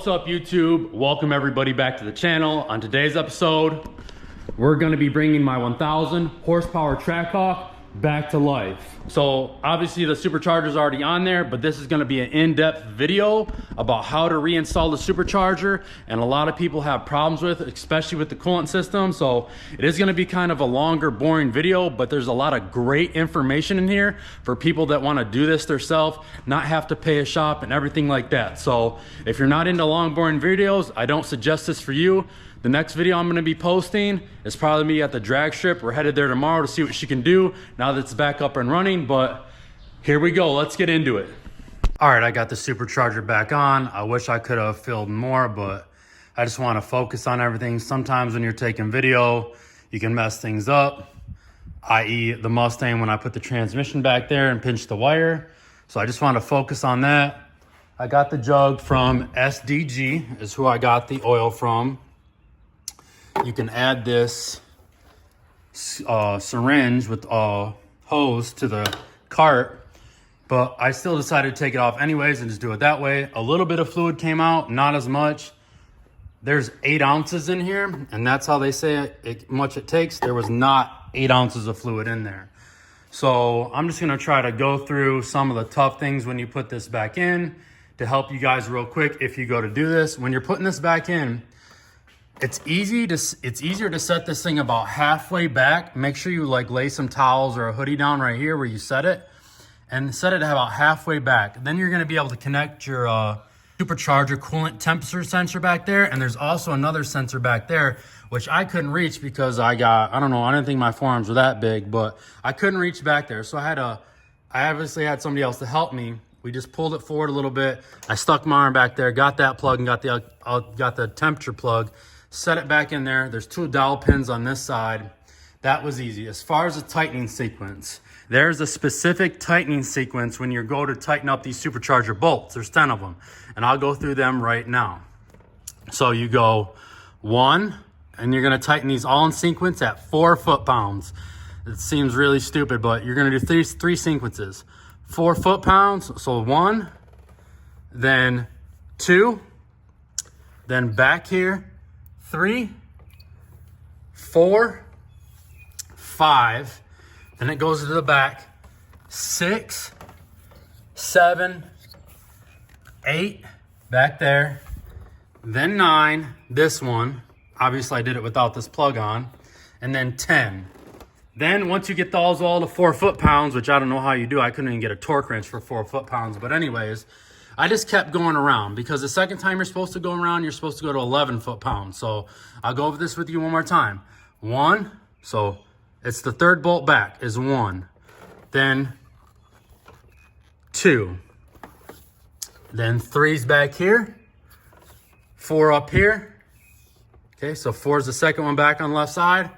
What's up, YouTube? Welcome everybody back to the channel. On today's episode, we're going to be bringing my 1000 horsepower Trackhawk back to life. So obviously the Supercharger is already on there, but this is going to be an in-depth video about how to reinstall the Supercharger, and a lot of people have problems with, especially with the coolant system. So it is going to be kind of a longer, boring video, but there's a lot of great information in here for people that want to do this themselves, not have to pay a shop and everything like that. So if you're not into long, boring videos, I don't suggest this for you. The next video I'm going to be posting is probably me at the drag strip. We're headed there tomorrow to see what she can do now that it's back up and running, but here we go. Let's get into it. All right, I got the Supercharger back on. I wish I could have filmed more, but I just want to focus on everything. Sometimes when you're taking video, you can mess things up, i.e. the Mustang when I put the transmission back there and pinch the wire. So I just want to focus on that. I got the jug from SDG, is who I got the oil from. You can add this syringe with a hose to the cart, but I still decided to take it off anyways and just do it that way. A little bit of fluid came out, not as much. There's 8 ounces in here, and that's how they say much it takes. There was not 8 ounces of fluid in there. So I'm just gonna try to go through some of the tough things when you put this back in to help you guys real quick if you go to do this. When you're putting this back in, it's easier to set this thing about halfway back. Make sure you like lay some towels or a hoodie down right here where you set it, and set it about halfway back. Then you're gonna be able to connect your Supercharger coolant temperature sensor back there. And there's also another sensor back there, which I couldn't reach because I didn't think my forearms were that big, but I couldn't reach back there. So I obviously had somebody else to help me. We just pulled it forward a little bit. I stuck my arm back there, got that plug, and got the temperature plug. Set it back in there. There's 2 dowel pins on this side. That was easy. As far as the tightening sequence, there's a specific tightening sequence when you go to tighten up these Supercharger bolts. There's 10 of them, and I'll go through them right now. So you go 1, and you're going to tighten these all in sequence at 4 foot-pounds. It seems really stupid, but you're going to do three sequences. 4 foot-pounds, so 1, then 2, then back here, 3, 4, 5, then it goes to the back, 6, 7, 8, back there, then 9, this one, obviously I did it without this plug on, and then 10. Then once you get those all to 4 foot-pounds, which I don't know how you do, I couldn't even get a torque wrench for 4 foot-pounds, but anyways, I just kept going around because the second time you're supposed to go around, you're supposed to go to 11 foot-pounds. So I'll go over this with you one more time. 1, so it's the 3rd bolt back is 1. Then 2. Then 3's back here. 4 up here. Okay, so 4 is the second one back on the left side.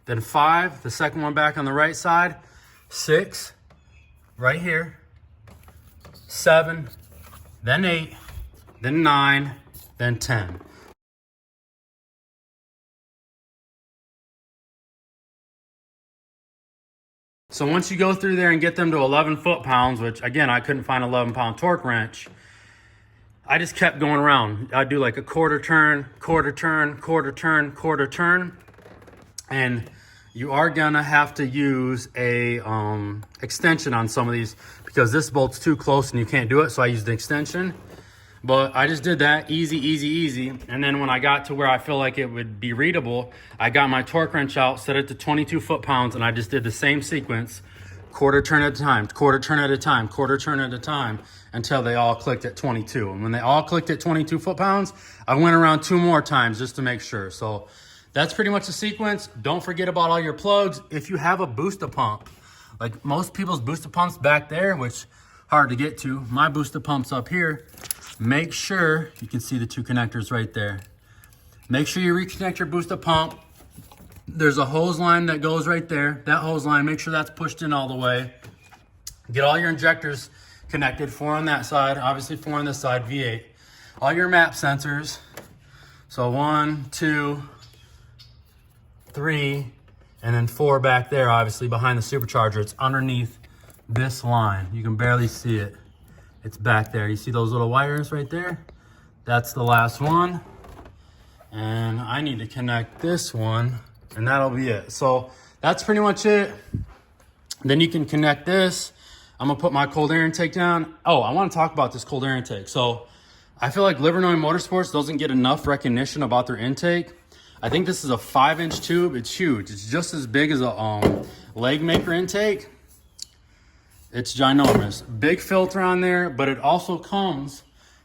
Then 5, the second one back on the right side. 6, right here. 7, then 8, then 9, then 10. So once you go through there and get them to 11 foot-pounds, which again, I couldn't find an 11-pound torque wrench, I just kept going around. I'd do like a quarter turn, quarter turn, quarter turn, quarter turn. And you are gonna have to use a extension on some of these because this bolt's too close and you can't do it, so I used the extension. But I just did that, easy, easy, easy. And then when I got to where I feel like it would be readable, I got my torque wrench out, set it to 22 foot-pounds, and I just did the same sequence, quarter turn at a time, quarter turn at a time, quarter turn at a time, until they all clicked at 22. And when they all clicked at 22 foot-pounds, I went around 2 more times just to make sure. So that's pretty much the sequence. Don't forget about all your plugs. If you have a booster pump, like most people's booster pumps back there, which hard to get to, my booster pump's up here. Make sure, you can see the 2 connectors right there. Make sure you reconnect your booster pump. There's a hose line that goes right there. That hose line, make sure that's pushed in all the way. Get all your injectors connected, 4 on that side, obviously 4 on this side, V8. All your map sensors. So 1, 2, 3, and then 4 back there, obviously behind the Supercharger. It's underneath this line. You can barely see it. It's back there. You see those little wires right there? That's the last one. And I need to connect this one, and that'll be it. So that's pretty much it. Then you can connect this. I'm gonna put my cold air intake down. Oh, I wanna talk about this cold air intake. So I feel like Livernois Motorsports doesn't get enough recognition about their intake. I think this is a 5-inch tube. It's huge. It's just as big as a leg maker intake. It's ginormous. Big filter on there, but it also comes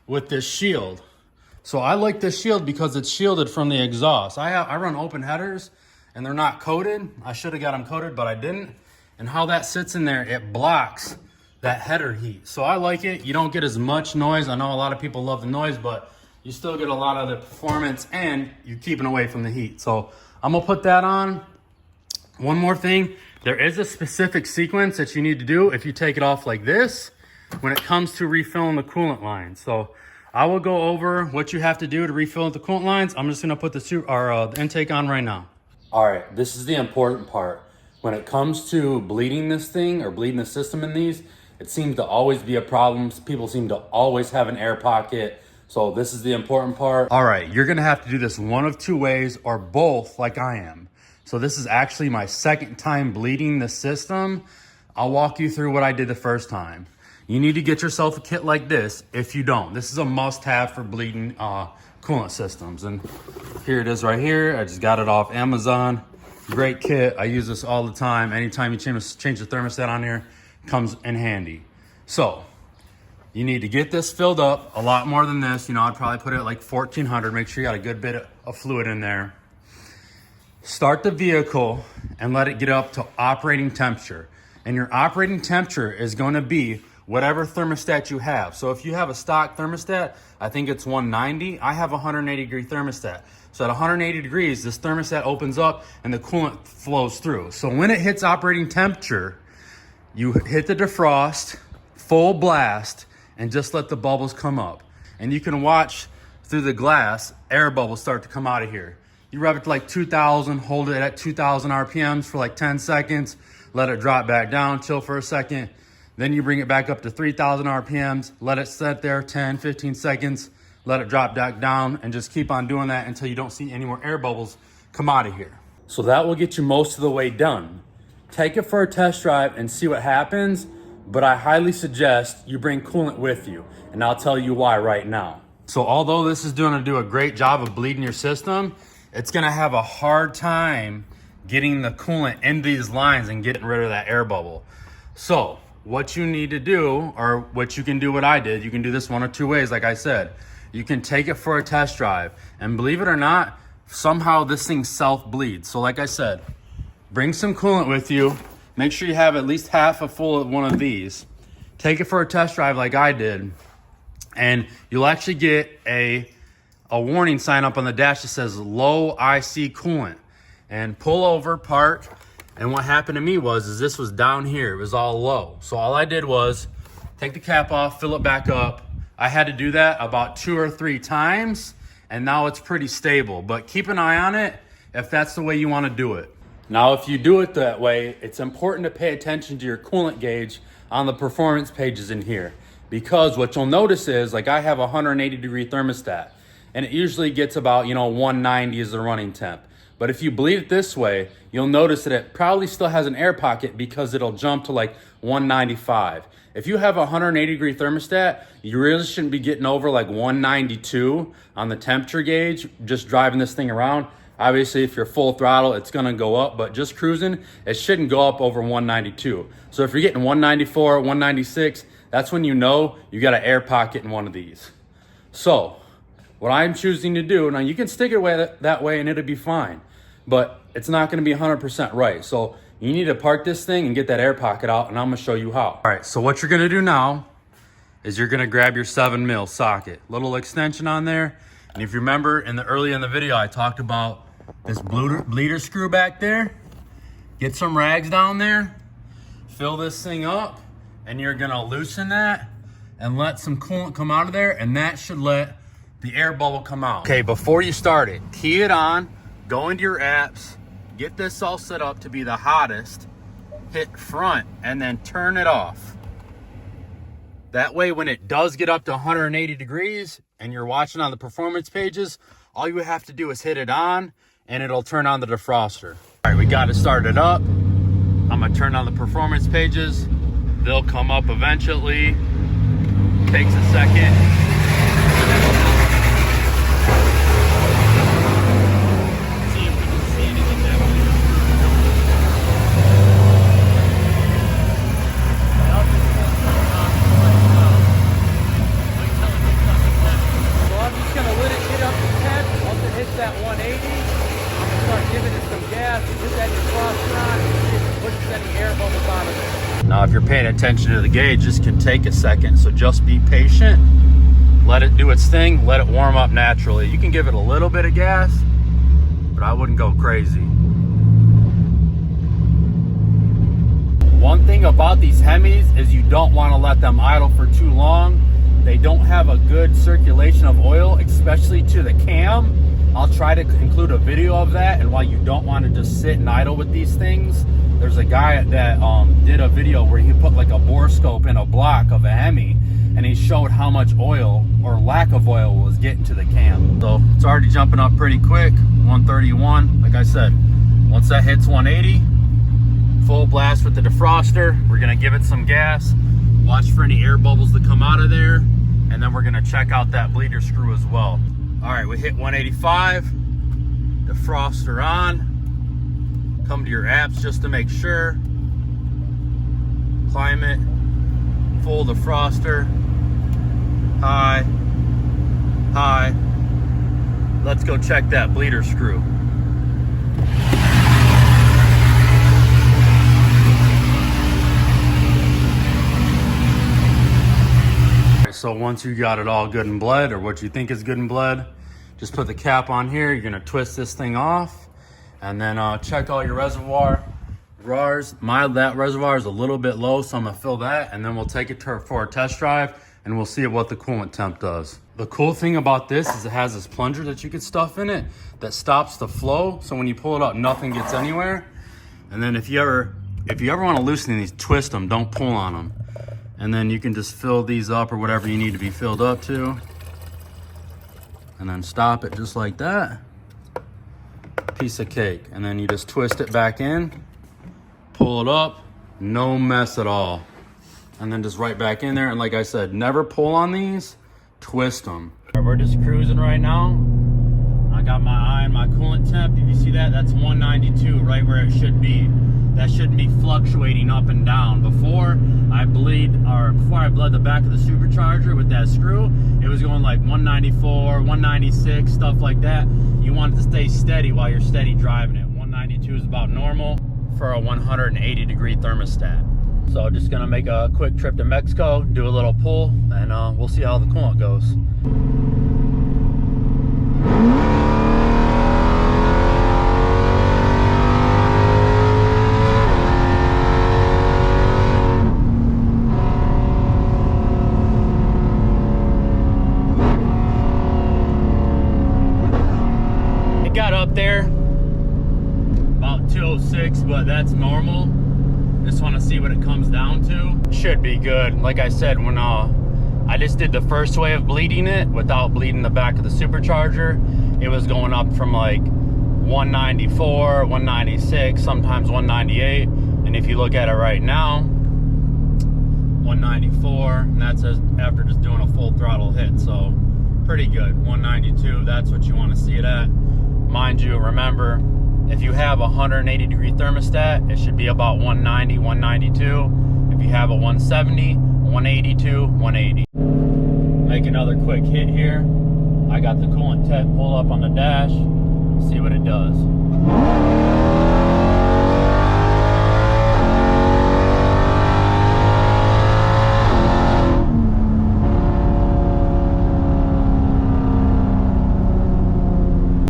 with this shield. So I like this shield because it's shielded from the exhaust. I run open headers and they're not coated. I should have got them coated, but I didn't. And how that sits in there, it blocks that header heat. So I like it. You don't get as much noise. I know a lot of people love the noise, but you still get a lot of the performance and you're keeping away from the heat. So I'm gonna put that on. One more thing, there is a specific sequence that you need to do if you take it off like this when it comes to refilling the coolant line. So I will go over what you have to do to refill the coolant lines. I'm just gonna put the intake on right now. All right, this is the important part. When it comes to bleeding this thing or bleeding the system in these, it seems to always be a problem. People seem to always have an air pocket. So this is the important part. All right, you're gonna have to do this one of two ways or both like I am. So this is actually my second time bleeding the system. I'll walk you through what I did the first time. You need to get yourself a kit like this if you don't. This is a must-have for bleeding coolant systems. And here it is right here. I just got it off Amazon. Great kit. I use this all the time. Anytime you change the thermostat on here, comes in handy. So you need to get this filled up a lot more than this. You know, I'd probably put it at like 1400. Make sure you got a good bit of fluid in there. Start the vehicle and let it get up to operating temperature. And your operating temperature is going to be whatever thermostat you have. So if you have a stock thermostat, I think it's 190. I have a 180 degree thermostat. So at 180 degrees, this thermostat opens up and the coolant flows through. So when it hits operating temperature, you hit the defrost, full blast, and just let the bubbles come up. And you can watch through the glass, air bubbles start to come out of here. You rev it to like 2000, hold it at 2000 RPMs for like 10 seconds, let it drop back down, chill for a second. Then you bring it back up to 3000 RPMs, let it sit there 10, 15 seconds, let it drop back down, and just keep on doing that until you don't see any more air bubbles come out of here. So that will get you most of the way done. Take it for a test drive and see what happens, but I highly suggest you bring coolant with you, and I'll tell you why right now. So although this is going to do a great job of bleeding your system, it's going to have a hard time getting the coolant in these lines and getting rid of that air bubble. So what you need to do, or what you can do what I did, you can do this one of two ways, like I said. You can take it for a test drive, and believe it or not, somehow this thing self-bleeds. So like I said, bring some coolant with you. Make sure you have at least half a full of one of these. Take it for a test drive like I did, and you'll actually get a warning sign up on the dash that says low IC coolant. And pull over, park, and what happened to me was this was down here. It was all low. So all I did was take the cap off, fill it back up. I had to do that about 2 or 3 times, and now it's pretty stable. But keep an eye on it if that's the way you want to do it. Now, if you do it that way, it's important to pay attention to your coolant gauge on the performance pages in here. Because what you'll notice is, like I have a 180 degree thermostat, and it usually gets about, 190 is the running temp. But if you bleed it this way, you'll notice that it probably still has an air pocket because it'll jump to like 195. If you have a 180 degree thermostat, you really shouldn't be getting over like 192 on the temperature gauge, just driving this thing around. Obviously, if you're full throttle, it's gonna go up, but just cruising, it shouldn't go up over 192. So if you're getting 194, 196, that's when you know you got an air pocket in one of these. So what I'm choosing to do, now you can stick it away that way and it'll be fine, but it's not gonna be 100% right. So you need to park this thing and get that air pocket out, and I'm gonna show you how. All right, so what you're gonna do now is you're gonna grab your 7mm socket, little extension on there. And if you remember early in the video, I talked about this bleeder screw back there. Get some rags down there, fill this thing up, and you're gonna loosen that and let some coolant come out of there, and that should let the air bubble come out. Okay, before you start it, key it on, go into your apps, get this all set up to be the hottest, hit front, and then turn it off. That way, when it does get up to 180 degrees and you're watching on the performance pages, all you have to do is hit it on and it'll turn on the defroster. All right, we got it started up. I'm gonna turn on the performance pages. They'll come up eventually. Takes a second. See if we can see anything that way. So I'm just gonna let it get up to 10. Once it hits that 180, I'm gonna start giving it some gas. Put that defroster on and see if it pushes any air bubbles out of it. Now, if you're paying attention to the gauge, this can take a second, so just be patient. Let it do its thing. Let it warm up naturally. You can give it a little bit of gas, but I wouldn't go crazy. One thing about these Hemis is you don't want to let them idle for too long. They don't have a good circulation of oil, especially to the cam. I'll try to include a video of that, and why you don't want to just sit and idle with these things. There's a guy that did a video where he put like a bore scope in a block of a Hemi, and he showed how much oil or lack of oil was getting to the cam. So it's already jumping up pretty quick, 131. Like I said, once that hits 180, full blast with the defroster. We're gonna give it some gas, watch for any air bubbles that come out of there, and then we're gonna check out that bleeder screw as well. All right, we hit 185, defroster on. Come to your apps just to make sure. Climate, full defroster, high, high. Let's go check that bleeder screw. So once you got it all good and bled, or what you think is good and bled, just put the cap on here. You're gonna twist this thing off, and then check all your reservoirs. That reservoir is a little bit low, so I'm gonna fill that, and then we'll take it for a test drive, and we'll see what the coolant temp does. The cool thing about this is it has this plunger that you could stuff in it that stops the flow, so when you pull it up, nothing gets anywhere. And then if you ever want to loosen these, twist them, don't pull on them. And then you can just fill these up or whatever you need to be filled up to, and then stop it just like that. Piece of cake. And then you just twist it back in, pull it up, no mess at all. And then just right back in there. And like I said, never pull on these, twist them. We're just cruising right now. I got my eye on my coolant temp. If you see that, that's 192, right where it should be. That shouldn't be fluctuating up and down. Before I bled the back of the supercharger with that screw, it was going like 194, 196, stuff like that. You want it to stay steady while you're steady driving it. 192 is about normal for a 180 degree thermostat. So just gonna make a quick trip to Mexico, do a little pull, and we'll see how the coolant goes. Got up there about 206, but that's normal. Just want to see what it comes down to. Should be good. Like I said, when I just did the first way of bleeding it without bleeding the back of the supercharger, it was going up from like 194, 196, sometimes 198. And if you look at it right now, 194, and that's after just doing a full throttle hit. So pretty good. 192, that's what you want to see it at. Mind you, remember, if you have a 180 degree thermostat, it should be about 190, 192. If you have a 170, 182, 180. Make another quick hit here. I got the coolant temp pull up on the dash. See what it does.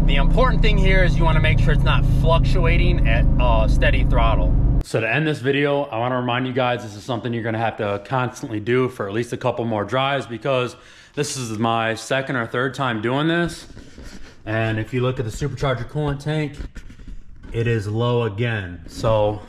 The important thing here is you want to make sure it's not fluctuating at steady throttle. So to end this video, I want to remind you guys this is something you're going to have to constantly do for at least a couple more drives, because this is my second or third time doing this. And if you look at the supercharger coolant tank, it is low again. So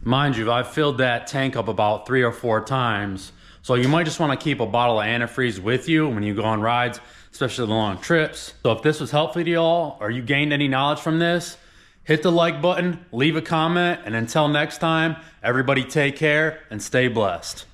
mind you, I've filled that tank up about 3 or 4 times So you might just want to keep a bottle of antifreeze with you when you go on rides, especially the long trips. So if this was helpful to y'all, or you gained any knowledge from this, hit the like button, leave a comment, and until next time, everybody take care and stay blessed.